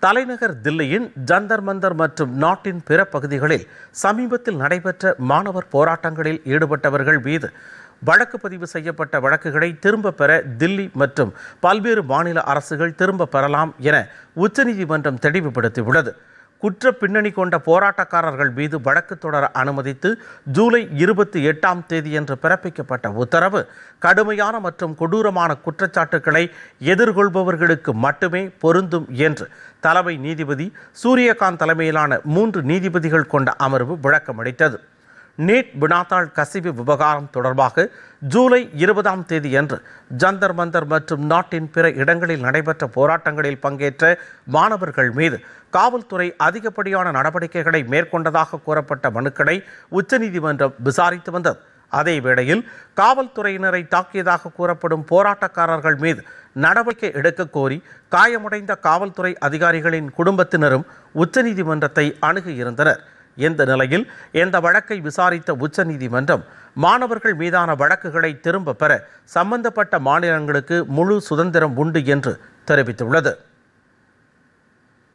தலைநகர் தில்லியின் ஜந்தர் மந்தர் மற்றும் நாட்டின் பிற பகுதிகளில் சமீபத்தில் நடைபெற்ற மாணவர் போராட்டங்களில் ஈடுபட்டவர்கள் மீது வழக்கு பதிவு செய்யப்பட்ட வழக்குகளை திரும்ப பெற தில்லி மற்றும் பல்வேறு மாநில அரசுகள் திரும்ப பெறலாம் என உச்சநீதிமன்றம் தெளிவுபடுத்தியுள்ளது. குற்ற பின்னணி கொண்ட போராட்டக்காரர்கள் மீது வழக்கு தொடர அனுமதித்து ஜூலை 28 பிறப்பிக்கப்பட்ட உத்தரவு கடுமையான மற்றும் கொடூரமான குற்றச்சாட்டுக்களை எதிர்கொள்பவர்களுக்கு மட்டுமே பொருந்தும் என்று தலைமை நீதிபதி சூரியகாந்த் தலைமையிலான 3 நீதிபதிகள் கொண்ட அமர்வு விளக்கமளித்தது. நீட் வினாத்தாள் கசிவு விவகாரம் தொடர்பாக ஜூலை 20 ஜந்தர் மந்தர் மற்றும் நாட்டின் பிற இடங்களில் நடைபெற்ற போராட்டங்களில் பங்கேற்ற மாணவர்கள் மீது காவல்துறை அதிகப்படியான நடவடிக்கைகளை மேற்கொண்டதாக கூறப்பட்ட மனுக்களை உச்சநீதிமன்றம் விசாரித்து வந்தது. அதே வேளையில் காவல்துறையினரை தாக்கியதாக கூறப்படும் போராட்டக்காரர்கள் மீது நடவடிக்கை எடுக்க கோரி காயமடைந்த காவல்துறை அதிகாரிகளின் குடும்பத்தினரும் உச்சநீதிமன்றத்தை அணுகியிருந்தனர். இந்த நிலையில் இந்த வழக்கை விசாரித்த உச்சநீதிமன்றம் மாணவர்கள் மீதான வழக்குகளை திரும்ப பெற சம்பந்தப்பட்ட மாநிலங்களுக்கு முழு சுதந்திரம் உண்டு என்று தெரிவித்துள்ளது.